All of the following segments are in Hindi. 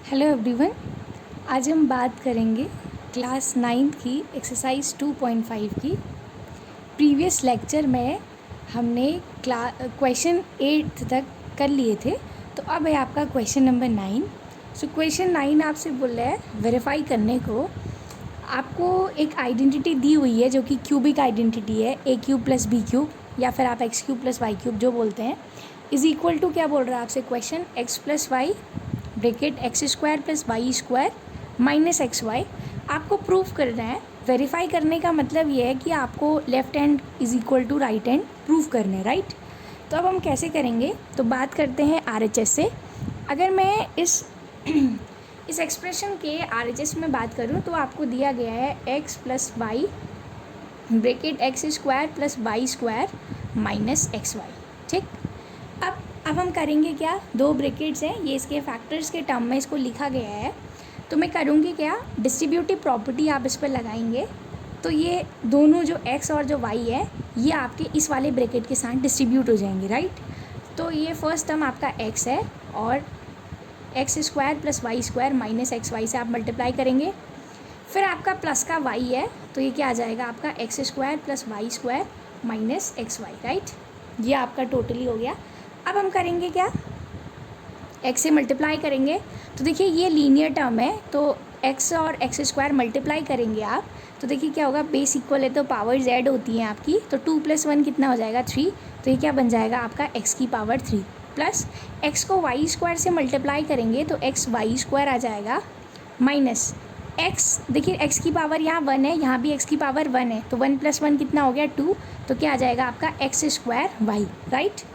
Hello everyone. आज हम बात करेंगे क्लास 9 की एक्सरसाइज 2.5 की। प्रीवियस लेक्चर में हमने क्वेश्चन 8 तक कर लिए थे, तो अब है आपका क्वेश्चन नंबर 9। सो क्वेश्चन 9 आपसे बोल रहा है वेरीफाई करने को आपको एक आइडेंटिटी दी हुई है जो कि क्यूबिक आइडेंटिटी है, a cube plus B cube या फिर आप x cube plus y cube जो बोलते हैं, इज इक्वल टू क्या बोल रहा है आपसे question, x plus y bracket x square plus y square minus x y. आपको प्रूफ करना है। वेरीफाई करने का मतलब ये है कि आपको left hand is equal to right hand proof करना है, राइट। तो अब हम कैसे करेंगे, तो बात करते हैं आरएचएस से। अगर मैं इस एक्सप्रेशन के आरएचएस में बात करूं तो आपको दिया गया है x plus y bracket x square plus y square minus x y, ठीक। अब हम करेंगे क्या, दो ब्रैकेट्स हैं, ये इसके फैक्टर्स के टर्म में इसको लिखा गया है। तो मैं करूँगी क्या, डिस्ट्रीब्यूटिव प्रॉपर्टी आप इस पर लगाएंगे तो ये दोनों जो x और जो y है ये आपके इस वाले ब्रैकेट के साथ डिस्ट्रीब्यूट हो जाएंगे, राइट। तो ये फर्स्ट टर्म आपका x है और x square plus y square minus x y से आप मल्टीप्लाई करेंगे। फिर आपका प्लस का y है तो ये क्या आ जाएगा आपका x square plus y square minus x y, right. ये आपका टोटली हो गया। अब हम करेंगे क्या, x से मल्टीप्लाई करेंगे। तो देखिए ये लीनियर टर्म है, तो x और एक्स स्क्वायर मल्टीप्लाई करेंगे आप तो देखिए क्या होगा, बेस इक्वल है तो पावर z होती है आपकी, तो 2 + 1 कितना हो जाएगा 3। तो ये क्या बन जाएगा आपका x की पावर 3 प्लस x को वाई स्क्वायर से मल्टीप्लाई करेंगे तो एक्स वाई स्क्वायर आ जाएगा माइनस x, देखिए x की पावर यहाँ 1 है, यहाँ भी x की पावर 1 है, तो 1 + 1 कितना हो गया 2। तो क्या आ जाएगा आपका x square y, right.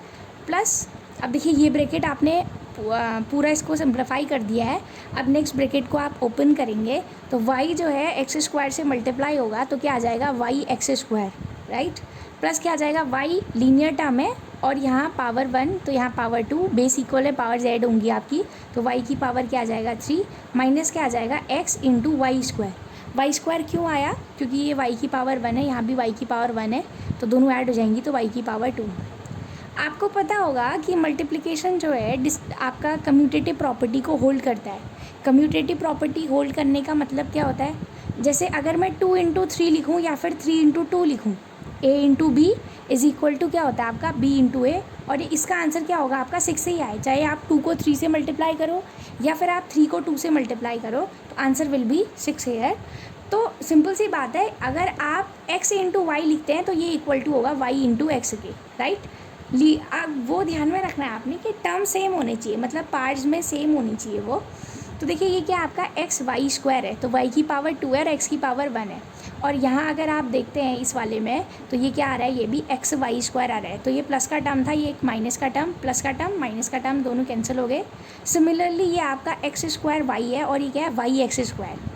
Plus अब देखिए ये ब्रैकेट आपने पूरा इसको सिंप्लीफाई कर दिया है। अब नेक्स्ट ब्रैकेट को आप ओपन करेंगे तो y जो है एक्स स्क्वायर से मल्टीप्लाई होगा तो क्या आ जाएगा y x square, right. Plus क्या आ जाएगा y लीनियर टर्म है और यहाँ पावर 1 तो यहाँ पावर 2, बेस इक्वल है पावर z होंगी आपकी, तो y की पावर क्या आ जाएगा 3 माइनस क्या आ जाएगा x into y square. Y square क्यों आया, क्योंकि ये y की पावर 1 है, यहाँ भी y की पावर 1 है, तो दोनों ऐड हो जाएंगी तो y की पावर 2। आपको पता होगा कि मल्टीप्लिकेशन जो है आपका कम्यूटेटिव प्रॉपर्टी को होल्ड करता है। कम्यूटेटिव प्रॉपर्टी होल्ड करने का मतलब क्या होता है, जैसे अगर मैं 2 × 3 लिखूँ या फिर 3 × 2 लिखूँ, a × b is equal to क्या होता है आपका b × a, और इसका आंसर क्या होगा आपका 6 से ही आए, चाहे आप 2 को 3 से मल्टीप्लाई करो या फिर आप 3 को 2 से मल्टीप्लाई करो तो आंसर विल बी 6 हेयर। तो सिंपल सी बात है, अगर आप x × y लिखते हैं तो ये इक्वल टू होगा y × x के, राइट। अब वो ध्यान में रखना है आपने कि टर्म सेम होने चाहिए, मतलब पार्ट्स में सेम होनी चाहिए वो। तो देखिए ये क्या आपका एक्स वाई स्क्वायर है, तो y की पावर 2 है और x की पावर 1 है, और यहाँ अगर आप देखते हैं इस वाले में तो ये क्या आ रहा है, ये भी एक्स वाई स्क्वायर आ रहा है। तो ये प्लस का टर्म था, ये एक माइनस का टर्म, प्लस का टर्म माइनस का टर्म दोनों कैंसिल हो गए। सिमिलरली ये आपका एक्स स्क्वायर वाई है और ये क्या है वाई एक्स स्क्वायर।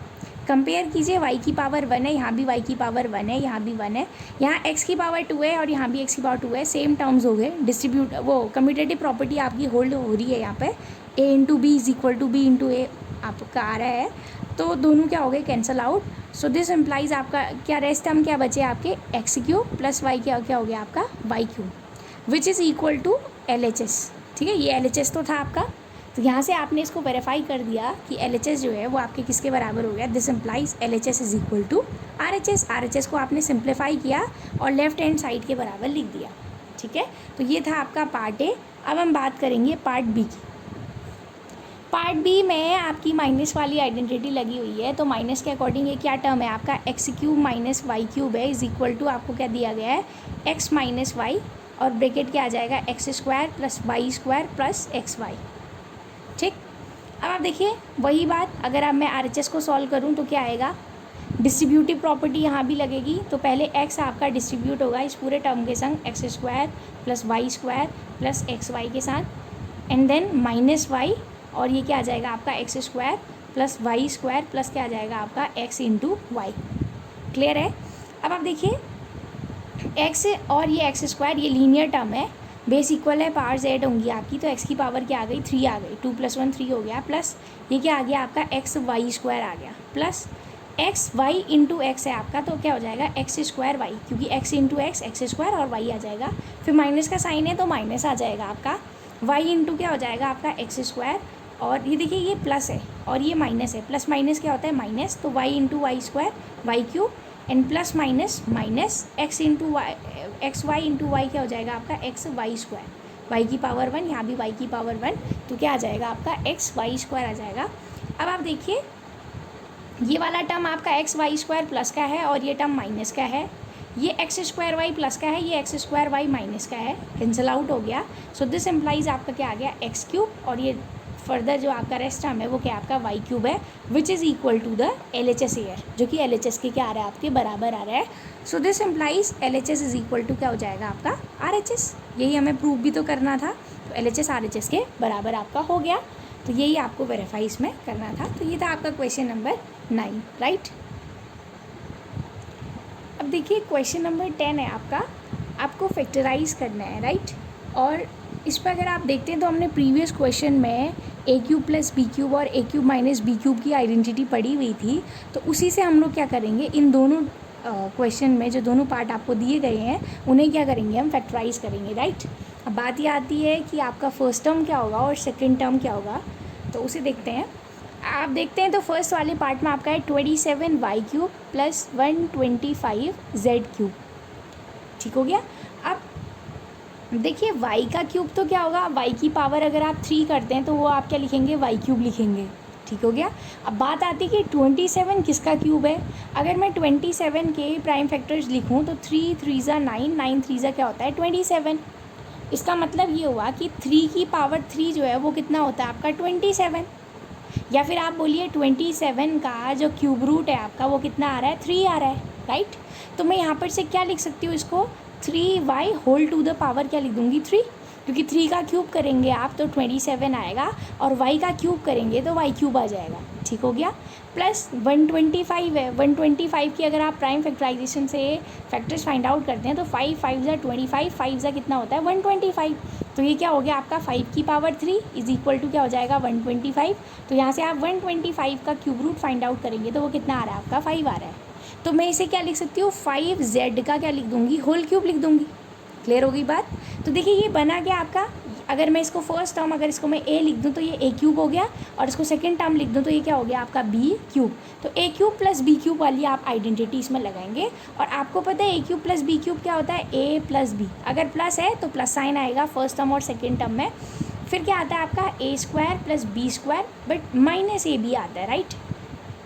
कंपेयर कीजिए, y की पावर 1 है, यहाँ भी y की पावर 1 है, यहाँ भी 1 है, यहाँ x की पावर 2 है और यहाँ भी x की पावर 2 है, सेम टर्म्स हो गए। डिस्ट्रीब्यूट वो कम्यूटेटिव प्रॉपर्टी आपकी होल्ड हो रही है यहाँ पे, a × b is equal to b × a आपका आ रहा है, तो दोनों क्या हो गए cancel out. So this implies आपका क्या रेस्ट टर्म क्या बचे आपके एक्स क्यूब प्लस वाई क्या क्या हो गया आपका y cube, which is equal to LHS, ठीक है। ये LHS तो था आपका, तो यहाँ से आपने इसको वेरीफाई कर दिया कि LHS जो है वो आपके किसके बराबर हो गया, this implies LHS is equal to RHS। RHS को आपने सिंप्लीफाई किया और लेफ्ट हैंड साइड के बराबर लिख दिया, ठीक है। तो ये था आपका पार्ट A। अब हम बात करेंगे पार्ट B की। पार्ट B में आपकी माइनस वाली आइडेंटिटी लगी हुई है, तो माइनस के अकॉर्डिंग ये क्या टर्म है आपका x cube minus y cube है, इज इक्वल टू आपको क्या दिया गया है एक्स माइनस वाई, और ब्रैकेट क्या आ जाएगा x square plus y square plus x y, ठीक। अब आप देखिए वही बात, अगर अब मैं RHS को सॉल्व करूं तो क्या आएगा, डिस्ट्रीब्यूटिव प्रॉपर्टी यहाँ भी लगेगी, तो पहले x आपका डिस्ट्रीब्यूट होगा इस पूरे टर्म के संग x square plus y square plus x y के साथ, एंड देन माइनस वाई, और ये क्या आ जाएगा आपका x square plus y square plus क्या आ जाएगा आपका x × y। क्लियर है। अब आप देखिए x और ये एक्स स्क्वायर ये लीनियर टर्म है, बेस इक्वल है पावर z होंगी आपकी, तो x की पावर क्या आ गई 3 आ गई, 2 + 1 3 हो गया, प्लस ये क्या आ गया आपका एक्स वाई स्क्वायर आ गया, प्लस एक्स वाई × x है आपका, तो क्या हो जाएगा एक्स स्क्वायर वाई, क्योंकि x × x एक्स स्क्वायर और y आ जाएगा, फिर माइनस का साइन है तो माइनस आ जाएगा आपका, y × क्या हो जाएगा आपका एक्स स्क्वायर और ये देखिए ये प्लस है और ये माइनस है, प्लस माइनस क्या होता है माइनस, तो y into y square y cube and plus minus minus x into y x y into y क्या हो जाएगा आपका एक्स वाई स्क्वायर, वाई की पावर 1, यहाँ भी वाई की पावर 1, तो क्या आ जाएगा आपका एक्स वाई स्क्वायर आ जाएगा। अब आप देखिए ये वाला टर्म आपका एक्स वाई स्क्वायर प्लस का है और ये टर्म माइनस का है, ये एक्स स्क्वायर वाई प्लस का है, ये एक्स स्क्वायर वाई माइनस का है, कैंसिल आउट हो गया। सो दिस इम्प्लाइज आपका क्या आ गया एक्स क्यूब, और ये फर्दर जो आपका रेस्ट टर्म है वो क्या आपका वाई क्यूब है, which is equal to the L H S एयर, जो कि एल एच एस के क्या आ रहा है आपके बराबर आ रहा है। So this implies L H S is equal to क्या हो जाएगा आपका आर एच एस, यही हमें प्रूव भी तो करना था, तो L H S R H S के बराबर आपका हो गया, तो यही आपको वेरीफाई इसमें करना था। तो ये था आपका क्वेश्चन नंबर 9, राइट। अब देखिए क्वेश्चन नंबर 10 है आपका, आपको फैक्टराइज करना है, राइट। और इस पर अगर आप देखते हैं तो हमने प्रीवियस क्वेश्चन में ए क्यूब प्लस बी क्यूब और ए क्यूब माइनस बी क्यूब की आइडेंटिटी पड़ी हुई थी, तो उसी से हम लोग क्या करेंगे, इन दोनों क्वेश्चन में जो दोनों पार्ट आपको दिए गए हैं उन्हें क्या करेंगे हम फैक्टराइज करेंगे, राइट। अब बात ये आती है कि आपका फर्स्ट टर्म क्या होगा और सेकेंड टर्म क्या होगा, तो उसे देखते हैं। आप देखते हैं तो फर्स्ट वाले पार्ट में आपका है 27 y cube plus 125 z cube, ठीक हो गया। अब देखिए वाई का क्यूब तो क्या होगा, वाई की पावर अगर आप 3 करते हैं तो वो आप क्या लिखेंगे वाई क्यूब लिखेंगे, ठीक हो गया। अब बात आती है कि 27 किसका क्यूब है, अगर मैं 27 के प्राइम फैक्टर्स लिखूं तो 3 3 ज़ा 9, 9 3 ज़ा क्या होता है 27, इसका मतलब ये हुआ कि 3 की पावर 3 जो है वो कितना होता है आपका 27, या फिर आप बोलिए 27 का जो क्यूब रूट है आपका वो कितना आ रहा है 3 आ रहा है, राइट। तो मैं यहाँ पर से क्या लिख सकती हूँ इसको 3y whole to the power क्या लिख दूँगी 3, क्योंकि 3 का क्यूब करेंगे आप तो 27 आएगा और y का क्यूब करेंगे तो y क्यूब आ जाएगा, ठीक हो गया। प्लस 125 है, 125 की अगर आप प्राइम फैक्टराइजेशन से फैक्टर्स फाइंड आउट करते हैं तो 5 5 ज़ा 25, 5 ज़ा कितना होता है 125, तो ये क्या हो गया आपका 5 की पावर 3 इज इक्वल टू क्या हो जाएगा 125। तो यहाँ से आप 125 का क्यूब रूट फाइंड आउट करेंगे तो वो कितना आ रहा है आपका 5 आ रहा है, तो मैं इसे क्या लिख सकती हूँ 5z का क्या लिख दूँगी होल क्यूब लिख दूँगी, क्लियर हो गई बात। तो देखिए ये बना गया आपका, अगर मैं इसको फर्स्ट टर्म अगर इसको मैं a लिख दूँ तो ये a क्यूब हो गया, और इसको सेकंड टर्म लिख दूँ तो ये क्या हो गया आपका b क्यूब। तो a cube plus b cube वाली आप आइडेंटिटी इसमें लगाएंगे, और आपको पता है a cube plus b cube क्या होता है a प्लस b, अगर प्लस है तो प्लस साइन आएगा फर्स्ट टर्म और सेकेंड टर्म में, फिर क्या आता है आपका a square plus b square but minus ab आता है, राइट,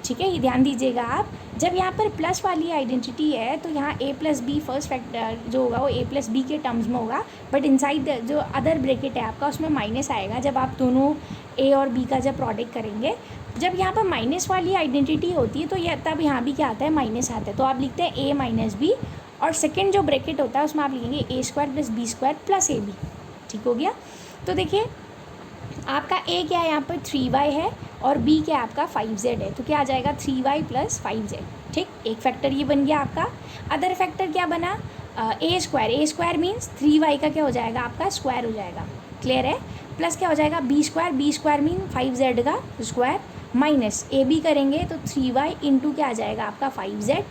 ठीक है। ये ध्यान दीजिएगा आप, जब यहाँ पर प्लस वाली आइडेंटिटी है तो यहाँ a plus b first factor जो होगा वो a प्लस बी के टर्म्स में होगा, बट इनसाइड जो अदर ब्रैकेट है आपका उसमें माइनस आएगा जब आप दोनों a और b का जब प्रोडक्ट करेंगे। जब यहाँ पर माइनस वाली आइडेंटिटी होती है तो यह तब यहाँ भी क्या आता है माइनस आता है, तो आप लिखते हैं a माइनस बी, और सेकेंड जो ब्रैकेट होता है उसमें आप लिखेंगे a square plus b square plus ab, ठीक हो गया। तो देखिए आपका a क्या है यहाँ पर 3y है और b क्या है आपका 5z है, तो क्या आ जाएगा 3y प्लस 5z, ठीक। एक फैक्टर ये बन गया आपका। अदर फैक्टर क्या बना a स्क्वायर मीन्स 3y का क्या हो जाएगा आपका स्क्वायर हो जाएगा, क्लियर है। प्लस क्या हो जाएगा b स्क्वायर मीन 5z का स्क्वायर, माइनस ab करेंगे तो 3y इंटू क्या आ जाएगा आपका 5z,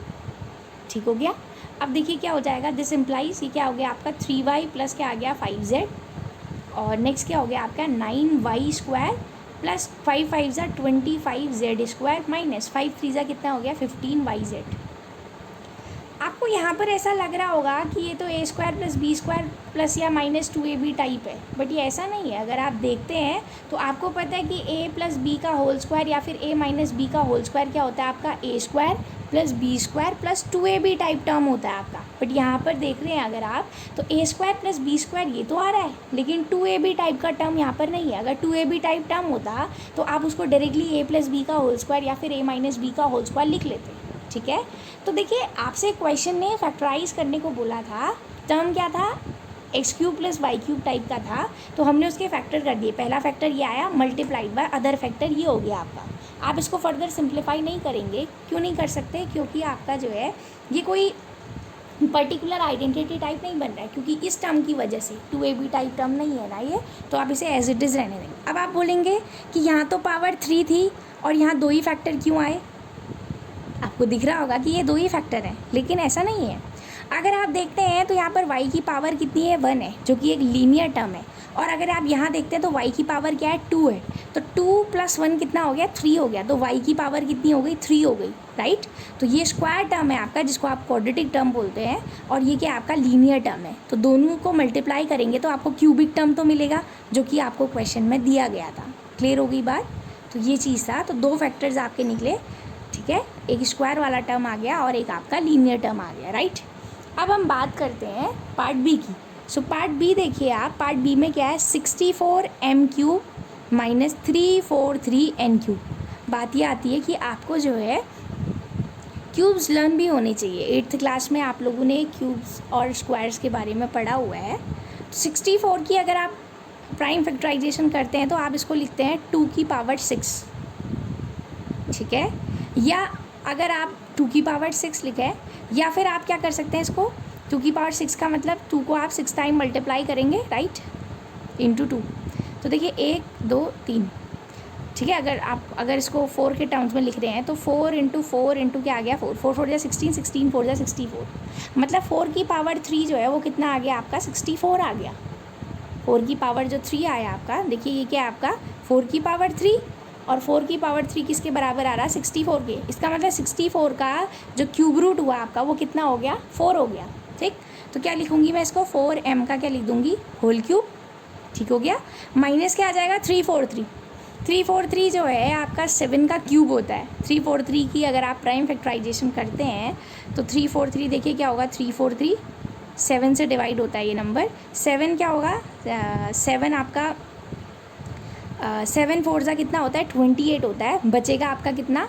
ठीक हो गया। अब देखिए क्या हो जाएगा, दिस इम्प्लाइज ये क्या हो गया आपका 3y प्लस क्या आ गया 5z, और नेक्स्ट क्या हो गया आपका 9y स्क्वायर प्लस 5 5 ज़ा 25z स्क्वायर माइनस 5 3 ज़ा कितना हो गया 15yz। आपको यहाँ पर ऐसा लग रहा होगा कि ये तो a square plus b square plus या माइनस 2ab टाइप है, बट ये ऐसा नहीं है। अगर आप देखते हैं तो आपको पता है कि a प्लस बी का होल स्क्वायर या फिर a माइनस बी का होल स्क्वायर क्या होता है आपका a square plus b square plus 2ab type term होता है आपका, बट यहाँ पर देख रहे हैं अगर आप तो a square plus b square ये तो आ रहा है, लेकिन 2ab टाइप का टर्म यहाँ पर नहीं है। अगर 2ab टाइप टर्म होता तो आप उसको डायरेक्टली a प्लस बी का होल स्क्वायर या फिर a माइनस बी का होल स्क्वायर लिख लेते, ठीक है। तो देखिए आपसे क्वेश्चन ने फैक्टराइज करने को बोला था, टर्म क्या था x cube plus y cube type का था, तो हमने उसके फैक्टर कर दिए। पहला फैक्टर ये आया मल्टीप्लाइड बाय अदर फैक्टर ये हो गया आपका। आप इसको फर्दर सिंप्लीफाई नहीं करेंगे, क्यों नहीं कर सकते, क्योंकि आपका जो है ये कोई पर्टिकुलर आइडेंटिटी टाइप नहीं बन रहा है, क्योंकि इस टर्म की वजह से 2ab टाइप टर्म नहीं है ना ये, तो आप इसे एज इट इज़ रहने देंगे। अब आप बोलेंगे कि यहाँ तो पावर 3 थी और यहाँ 2 ही फैक्टर क्यों आए, आपको दिख रहा होगा कि ये 2 ही फैक्टर हैं, लेकिन ऐसा नहीं है। अगर आप देखते हैं तो यहाँ पर y की पावर कितनी है 1 है, जो कि एक लीनियर टर्म है, और अगर आप यहाँ देखते हैं तो y की पावर क्या है 2 है, तो 2 + 1 कितना हो गया 3 हो गया, तो y की पावर कितनी हो गई 3 हो गई, राइट। तो ये स्क्वायर टर्म है आपका जिसको आप क्वाड्रेटिक टर्म बोलते हैं, और ये क्या आपका लीनियर टर्म है। तो दोनों को मल्टीप्लाई करेंगे तो आपको क्यूबिक टर्म तो मिलेगा जो कि आपको क्वेश्चन में दिया गया था। क्लियर हो गई बात। तो ये चीज़ था, तो 2 फैक्टर्स आपके निकले, ठीक है, एक स्क्वायर वाला टर्म आ गया और एक आपका लीनियर टर्म आ गया, राइट। अब हम बात करते हैं पार्ट बी की। सो पार्ट बी देखिए आप, पार्ट बी में क्या है 64m³ - 343n³। बात ये आती है कि आपको जो है क्यूब्स लर्न भी होने चाहिए। 8th क्लास में आप लोगों ने क्यूब्स और स्क्वायर्स के बारे में पढ़ा हुआ है। 64 की अगर आप प्राइम फैक्टराइजेशन करते हैं तो आप इसको लिखते हैं 2 की पावर 6, ठीक है। या अगर आप 2 की पावर 6 लिखें, या फिर आप क्या कर सकते हैं इसको 2 की पावर 6 का मतलब 2 को आप 6 टाइम मल्टीप्लाई करेंगे, राइट, इंटू 2। तो देखिए 1 2 3, ठीक है। अगर इसको 4 के टर्म्स में लिख रहे हैं तो 4 × 4 × क्या आ गया 4, 4 4 जा 16, 16 4 जा 64, मतलब 4 की पावर 3 जो है वो कितना आ गया आपका 64 आ गया। 4 की पावर जो 3 आया आपका, देखिए ये क्या है आपका 4 की पावर 3, और 4 की पावर 3 किसके बराबर आ रहा है 64 के। इसका मतलब 64 का जो क्यूब रूट हुआ आपका वो कितना हो गया 4 हो गया, ठीक। तो क्या लिखूंगी मैं इसको 4m का क्या लिख दूंगी होल क्यूब, ठीक हो गया। माइनस क्या आ जाएगा 343, 343 जो है आपका 7 का क्यूब होता है। 343 की अगर आप प्राइम फैक्टराइजेशन करते हैं तो 343 देखिए क्या होगा 343 7 से डिवाइड होता है ये नंबर। 7 क्या होगा 7 आपका 7 4 कितना होता है 28 होता है, बचेगा आपका कितना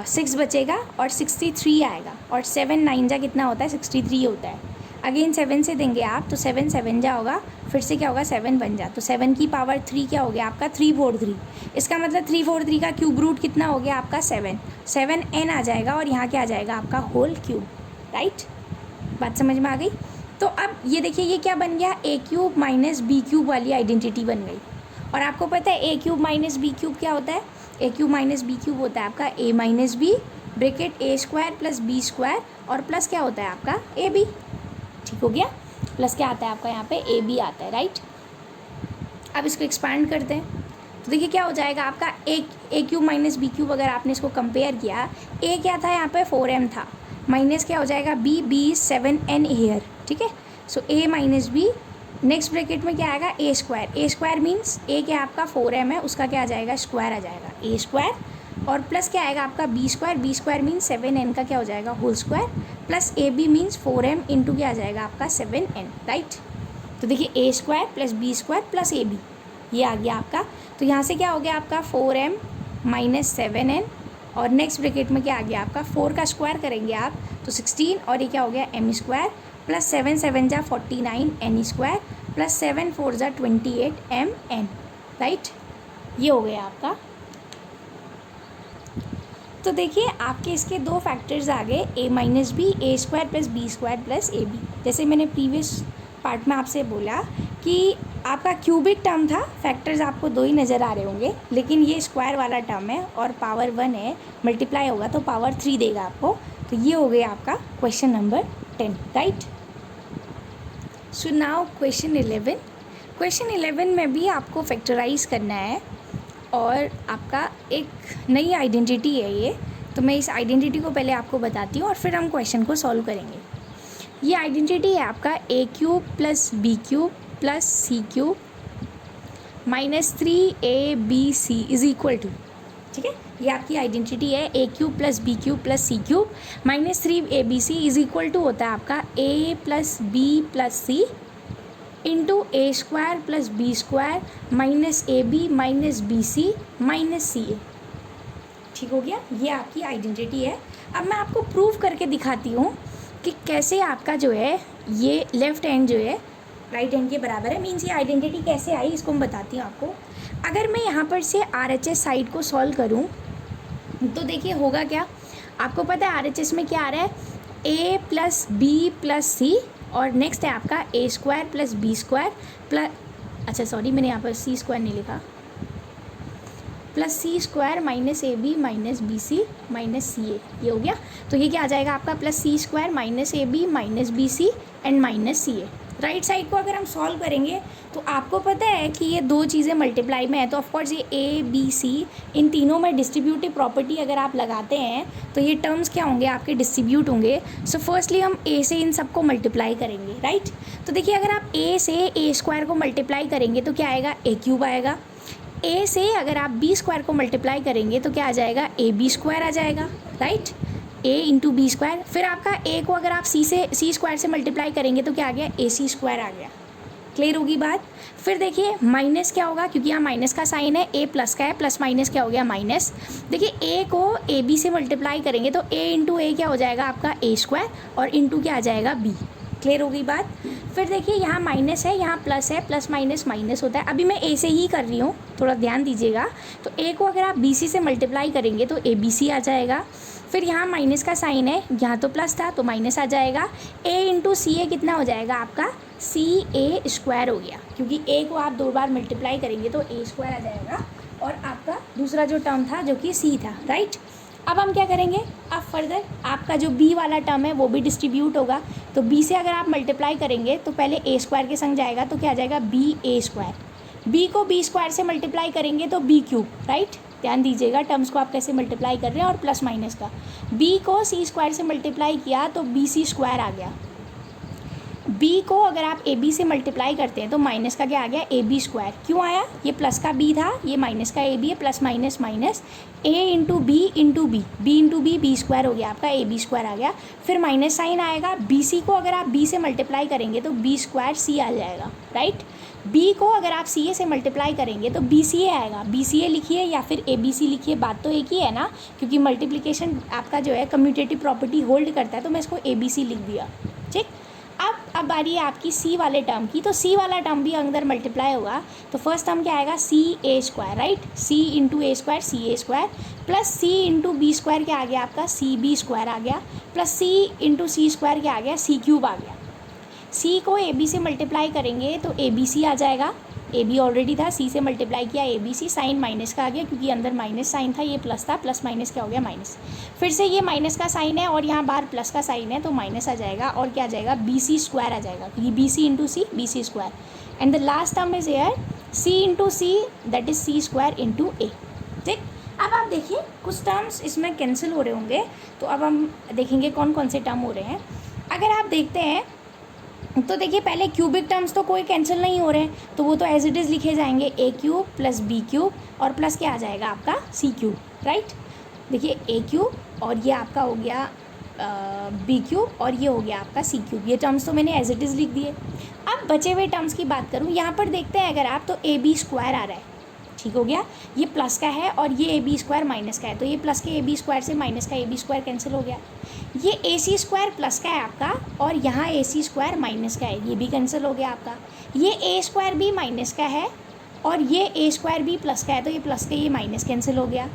6 बचेगा और 63 आएगा, और 7 9 जा कितना होता है 63 होता है। अगेन 7 से देंगे आप तो 7 7 जा होगा, फिर से क्या होगा 7 बन जा, तो 7 की पावर 3 क्या हो गया आपका 343। इसका मतलब 343 का क्यूब रूट कितना हो गया आपका 7n आ जाएगा, और यहाँ क्या आ जाएगा आपका होल क्यूब, राइट। बात समझ में आ गई। तो अब ये देखिए ये क्या बन गया a³ - b³ वाली आइडेंटिटी बन गई। और आपको पता है a³ - b³ क्या होता है, a³ - b³ होता है आपका a - b bracket a² + b² और प्लस क्या होता है आपका ab, ठीक हो गया। प्लस क्या आता है आपका यहाँ पे ab आता है, राइट। अब इसको एक्सपांड करते हैं तो देखिए क्या हो जाएगा आपका a³ - b³ अगर आपने इसको कंपेयर किया, a क्या था यहाँ पे 4m था, माइनस क्या हो जाएगा b 7n हेयर, ठीक है। सो a - b नेक्स्ट ब्रैकेट में क्या आएगा a² मीन्स a क्या आपका 4m है उसका क्या आ जाएगा स्क्वायर आ जाएगा a², और प्लस क्या आएगा आपका b² मीन्स 7n का क्या हो जाएगा whole square, plus ab means 4m into क्या आ जाएगा आपका 7n, राइट। तो देखिए a² + b² + ab ये आ गया आपका। तो यहाँ से क्या हो गया आपका 4m - 7n, और नेक्स्ट ब्रैकेट में क्या आ गया आपका 4 का स्क्वायर करेंगे आप तो 16, और ये क्या हो गया m² प्लस 7 7 जा 49 n² प्लस 7 4 जा 28 mn, राइट। ये हो गया आपका। तो देखिए आपके इसके 2 फैक्टर्स आ गए a - b a² + b² + ab। जैसे मैंने प्रीवियस पार्ट में आपसे बोला कि आपका क्यूबिक टर्म था, फैक्टर्स आपको 2 ही नज़र आ रहे होंगे, लेकिन ये स्क्वायर वाला टर्म है और पावर 1 है, मल्टीप्लाई होगा तो पावर 3 देगा आपको। तो ये हो गया आपका question number 10, right. So now question 11। Question 11 में भी आपको फैक्टराइज करना है और आपका एक नई आइडेंटिटी है ये, तो मैं इस आइडेंटिटी को पहले आपको बताती हूँ और फिर हम क्वेश्चन को सॉल्व करेंगे। ये आइडेंटिटी है आपका a³ + b³ + c³ - 3abc = ठीक है। ये आपकी आइडेंटिटी है a³ + b³ + c³ - 3abc = होता है आपका a + b + c into a² + b² - ab - bc - ca, ठीक हो गया। ये आपकी आइडेंटिटी है। अब मैं आपको प्रूव करके दिखाती हूँ कि कैसे आपका जो है ये लेफ़्ट हैंड जो है राइट हैंड के बराबर है, मीन्स ये आइडेंटिटी कैसे आई इसको मैं बताती हूँ आपको। अगर मैं यहाँ पर से RHS साइड को सॉल्व करूँ तो देखिए होगा क्या, आपको पता है RHS में क्या आ रहा है a + b + c, और नेक्स्ट है आपका a² + b² प्लस, अच्छा सॉरी मैंने यहाँ पर c² नहीं लिखा, plus c² - ab - bc - ca, ये हो गया। तो ये क्या आ जाएगा आपका plus c² - ab - bc and -ca। Right side को अगर हम सॉल्व करेंगे तो आपको पता है कि ये दो चीज़ें मल्टीप्लाई में है, तो ऑफकोर्स ये ए बी सी इन तीनों में डिस्ट्रीब्यूटिव प्रॉपर्टी अगर आप लगाते हैं तो ये टर्म्स क्या होंगे, आपके डिस्ट्रीब्यूट होंगे। सो फर्स्टली हम ए से इन सबको मल्टीप्लाई करेंगे, राइट। तो देखिए अगर आप ए से ए स्क्वायर को मल्टीप्लाई करेंगे तो क्या आएगा, ए क्यूब आएगा। ए से अगर आप बी स्क्वायर को मल्टीप्लाई करेंगे तो क्या आ जाएगा, ए बी स्क्वायर आ जाएगा, राइट। ए इंटू बी स्क्वायर। फिर आपका ए को अगर आप सी स्क्वायर से मल्टीप्लाई करेंगे तो क्या आ गया, ए सी स्क्वायर आ गया। क्लियर होगी बात। फिर देखिए माइनस क्या होगा, क्योंकि यहाँ माइनस का साइन है, ए प्लस का है, प्लस माइनस क्या हो गया, माइनस। देखिए ए को ए बी से मल्टीप्लाई करेंगे तो ए इंटू ए क्या हो जाएगा आपका, ए स्क्वायर, और इंटू क्या आ जाएगा, बी। क्लियर होगी बात। फिर देखिए यहाँ माइनस है, यहाँ प्लस है, प्लस माइनस माइनस होता है। अभी मैं ए से ही कर रही हूँ, थोड़ा ध्यान दीजिएगा। तो ए को अगर आप बी सी से मल्टीप्लाई करेंगे तो ए बी सी आ जाएगा। फिर यहाँ माइनस का साइन है, यहाँ तो प्लस था तो माइनस आ जाएगा। ए इंटू सी ए कितना हो जाएगा आपका, सी ए स्क्वायर हो गया, क्योंकि ए को आप 2 बार मल्टीप्लाई करेंगे तो ए स्क्वायर आ जाएगा। और आपका दूसरा जो टर्म था जो कि सी था, राइट। अब हम क्या करेंगे, अब फर्दर आपका जो बी वाला टर्म है वो भी डिस्ट्रीब्यूट होगा। तो बी से अगर आप मल्टीप्लाई करेंगे तो पहले ए स्क्वायर के संग जाएगा तो क्या आ जाएगा, बी ए स्क्वायर। बी को बी स्क्वायर से मल्टीप्लाई करेंगे तो बी क्यूब, राइट। ध्यान दीजिएगा टर्म्स को आप कैसे मल्टीप्लाई कर रहे हैं, और प्लस माइनस का। बी को सी स्क्वायर से मल्टीप्लाई किया तो बी सी स्क्वायर आ गया। बी को अगर आप ए बी से मल्टीप्लाई करते हैं तो माइनस का क्या आ गया, ए बी स्क्वायर। क्यों आया, ये प्लस का बी था, ये माइनस का ए बी है, plus minus minus, A into B into B, B into B, B square हो गया आपका, ए बी स्क्वायर आ गया। फिर माइनस साइन आएगा। बी सी को अगर आप बी से मल्टीप्लाई करेंगे तो बी स्क्वायर सी आ जाएगा, राइट। बी को अगर आप सी ए से मल्टीप्लाई करेंगे तो बी सी ए आएगा। बी सी ए लिखिए या फिर ए बी सी लिखिए, बात तो एक ही है ना, क्योंकि मल्टीप्लिकेशन आपका जो है कम्यूटेटिव प्रॉपर्टी होल्ड करता है, तो मैं इसको ए बी सी लिख दिया, ठीक। अब बारी है आपकी सी वाले टर्म की। तो सी वाला टर्म भी अंदर मल्टीप्लाई होगा। तो फर्स्ट टर्म क्या आएगा, सी ए स्क्वायर, राइट। सी इंटू ए स्क्वायर, सी ए स्क्वायर, प्लस सी इंटू बी स्क्वायर क्या आ गया आपका, सी बी स्क्वायर आ गया, प्लस सी इंटू सी स्क्वायर क्या आ गया, सी क्यूब आ गया। सी को ए बी से मल्टीप्लाई करेंगे तो ए बी सी आ जाएगा। ए बी ऑलरेडी था, सी से मल्टीप्लाई किया, A B C, sign minus का आ गया क्योंकि अंदर माइनस साइन था, ये प्लस था, प्लस माइनस क्या हो गया, माइनस। फिर से ये माइनस का साइन है और यहाँ बाहर प्लस का साइन है तो माइनस आ जाएगा, और क्या आ जाएगा, बी सी स्क्वायर आ जाएगा, क्योंकि B C into C, B C square. And the last term is air C into C, that is C square into A, ठीक। अब आप देखिए कुछ टर्म्स इसमें कैंसिल हो रहे होंगे, तो अब हम देखेंगे कौन कौन से टर्म हो रहे हैं। अगर आप देखते हैं तो देखिए पहले क्यूबिक टर्म्स तो कोई कैंसिल नहीं हो रहे हैं, तो वो तो एज इट इज़ लिखे जाएंगे, ए क्यूब प्लस बी क्यूब और प्लस क्या आ जाएगा आपका, सी क्यूब, राइट। देखिए ए क्यूब और ये आपका हो गया बी क्यूब और ये हो गया आपका सी क्यूब। ये टर्म्स तो मैंने एज इट इज़ लिख दिए। अब बचे हुए टर्म्स की बात करूँ, यहाँ पर देखते हैं अगर आप, तो ए बी स्क्वायर आ रहा है, ठीक हो गया। ये प्लस का है और ये ए बी स्क्वायर माइनस का है, तो ये प्लस के ए बी स्क्वायर से माइनस का ए बी स्क्वायर कैंसिल हो गया। ये ए सी स्क्वायर प्लस का है आपका और यहाँ ए सी स्क्वायर माइनस का है, ये भी कैंसिल हो गया आपका। ये ए स्क्वायर भी माइनस का है और ये ए स्क्वायर भी प्लस का है, तो ये प्लस का ये माइनस कैंसिल हो गया,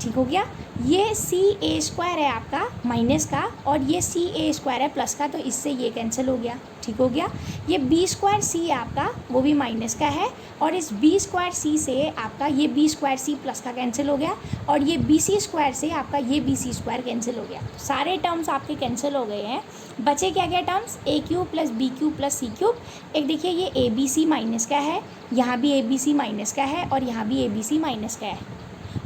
ठीक हो गया। ये सी ए स्क्वायर है आपका माइनस का और ये सी ए स्क्वायर है प्लस का, तो इससे ये कैंसिल हो गया, ठीक हो गया। ये बी स्क्वायर सी है आपका, वो भी माइनस का है और इस बी स्क्वायर सी से आपका ये बी स्क्वायर सी प्लस का कैंसिल हो गया और ये बी सी स्क्वायर से आपका ये बी सी स्क्वायर कैंसिल हो गया। सारे टर्म्स आपके कैंसिल हो गए हैं। बचे क्या क्या terms, A cube plus B cube plus C cube. एक देखिए ये ए बी सी माइनस का है, यहाँ भी ए बी सी माइनस का है और यहाँ भी ए बी सी माइनस का है।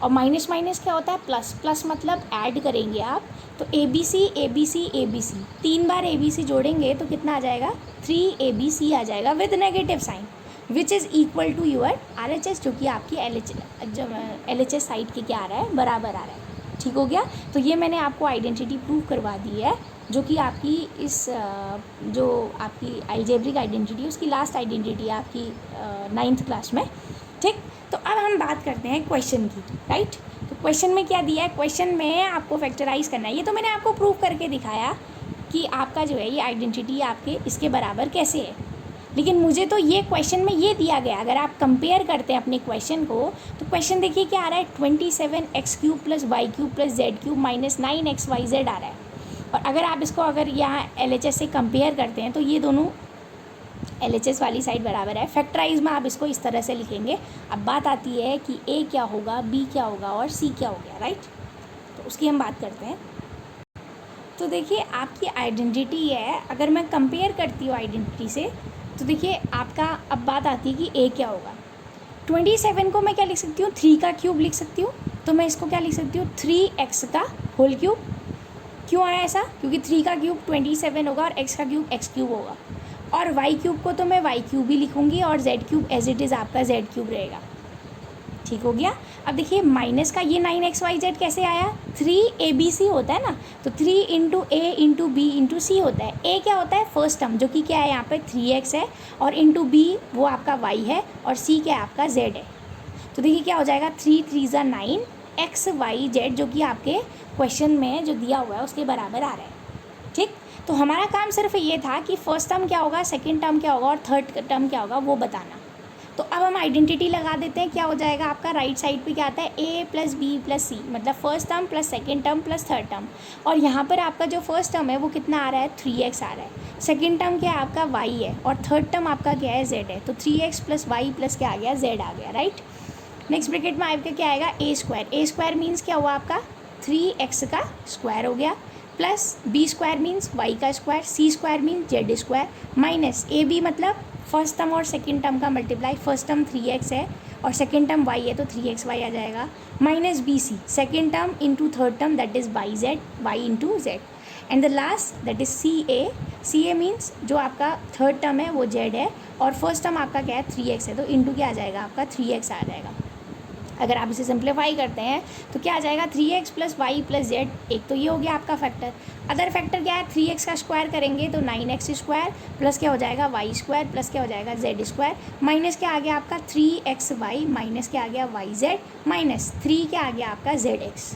और माइनस माइनस क्या होता है, प्लस, प्लस मतलब ऐड करेंगे आप, तो A B C A B C A B C, 3 बार ए बी सी जोड़ेंगे तो कितना आ जाएगा, 3 ए बी सी आ जाएगा with negative sign, which is equal to your R H S, जो कि आपकी एल एच एस साइड के क्या आ रहा है, बराबर आ रहा है, ठीक हो गया। तो ये मैंने आपको आइडेंटिटी प्रूव करवा दी है, जो कि आपकी इस जो आपकी अलजेब्रिक आइडेंटिटी है उसकी लास्ट आइडेंटिटी है आपकी 9th क्लास में, ठीक। तो अब हम बात करते हैं क्वेश्चन की, राइट। तो क्वेश्चन में क्या दिया है, क्वेश्चन में आपको फैक्टराइज करना है। ये तो मैंने आपको प्रूव करके दिखाया कि आपका जो है ये आइडेंटिटी आपके इसके बराबर कैसे है, लेकिन मुझे तो ये क्वेश्चन में ये दिया गया, अगर आप कंपेयर करते हैं अपने क्वेश्चन को, तो क्वेश्चन देखिए क्या आ रहा है, 27x³ plus y³ plus z³ minus 9xyz आ रहा है। और अगर आप इसको अगर यहाँ LHS से कंपेयर करते हैं तो ये दोनों LHS वाली साइड बराबर है। फैक्टराइज में आप इसको इस तरह से लिखेंगे। अब बात आती है कि A क्या होगा, B क्या होगा और C क्या हो गया, राइट। तो उसकी हम बात करते हैं। तो देखिए आपकी आइडेंटिटी है, अगर मैं कंपेयर करती हूँ आइडेंटिटी से, तो देखिए आपका अब बात आती है कि ए क्या होगा। 27 को मैं क्या लिख सकती हूँ, 3 का क्यूब लिख सकती हूँ। तो मैं इसको क्या लिख सकती हूँ, 3x का होल क्यूब। क्यों आया ऐसा, क्योंकि 3 का क्यूब 27 होगा और x का क्यूब x क्यूब होगा, और y क्यूब को तो मैं y क्यूब ही लिखूँगी और z cube as it is आपका z क्यूब रहेगा। ठीक हो गया। अब देखिए माइनस का ये 9xyz कैसे आया, 3abc होता है ना, तो 3 इंटू ए इंटू बी इंटू सी होता है। ए क्या होता है, फर्स्ट टर्म, जो कि क्या है यहाँ पे 3x है, और इंटू बी वो आपका y है, और सी क्या है आपका z है। तो देखिए क्या हो जाएगा, 3 3 ज़ा 9 x y z, जो कि आपके क्वेश्चन में जो दिया हुआ है उसके बराबर आ रहा है। ठीक, तो हमारा काम सिर्फ ये था कि फर्स्ट टर्म क्या होगा, सेकेंड टर्म क्या होगा और थर्ड टर्म क्या होगा वो बताना। तो अब हम आइडेंटिटी लगा देते हैं। क्या हो जाएगा आपका, राइट साइड पे क्या आता है, a प्लस बी प्लस सी, मतलब first term plus second term plus third term, और यहाँ पर आपका जो फर्स्ट टर्म है वो कितना आ रहा है, 3x आ रहा है। सेकेंड टर्म क्या है आपका, y है, और थर्ड टर्म आपका क्या है, z है। तो 3x प्लस वाई प्लस क्या आ गया, z आ गया, राइट। नेक्स्ट ब्रैकेट में आपका क्या आएगा, a स्क्वायर मीन्स क्या हुआ आपका, 3x का स्क्वायर हो गया, plus b square means y का square, c square means z square, minus ab मतलब फर्स्ट टर्म और सेकेंड टर्म का मल्टीप्लाई, फर्स्ट टर्म 3x है और सेकेंड टर्म y है तो 3xy आ जाएगा, minus B C, second term into third term that is y into z, and the last that is C A means जो आपका थर्ड टर्म है वो z है, और फर्स्ट टर्म आपका क्या है 3x है, तो इंटू क्या आ जाएगा आपका 3x आ जाएगा। अगर आप इसे सिंप्लीफाई करते हैं तो क्या आ जाएगा, 3x plus Y plus Z, एक तो ये हो गया आपका फैक्टर। अदर फैक्टर क्या है, 3x का स्क्वायर करेंगे तो 9x स्क्वायर प्लस क्या हो जाएगा, वाई स्क्वायर प्लस क्या हो जाएगा, जेड स्क्वायर, माइनस क्या आ गया आपका 3xy, माइनस क्या आ गया yz, माइनस 3 क्या आ गया आपका zx।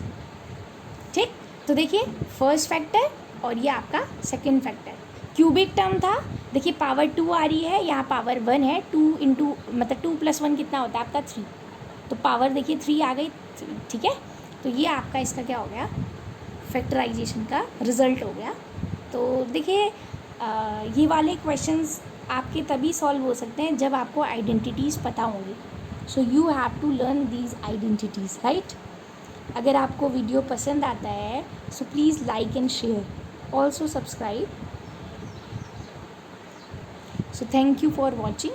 ठीक, तो देखिए फर्स्ट फैक्टर और ये आपका सेकेंड फैक्टर। क्यूबिक टर्म था, देखिए पावर 2 आ रही है, यहाँ पावर 1 है, 2 इंटू मतलब 2 प्लस 1 कितना होता है आपका 3, तो पावर देखिए 3 आ गई, ठीक है। तो ये आपका इसका क्या हो गया, फैक्टराइजेशन का रिजल्ट हो गया। तो देखिए ये वाले क्वेश्चंस आपके तभी सॉल्व हो सकते हैं जब आपको आइडेंटिटीज़ पता होंगी। So you have to learn these identities, right. अगर आपको वीडियो पसंद आता है so please like and share, also subscribe. So thank you for watching.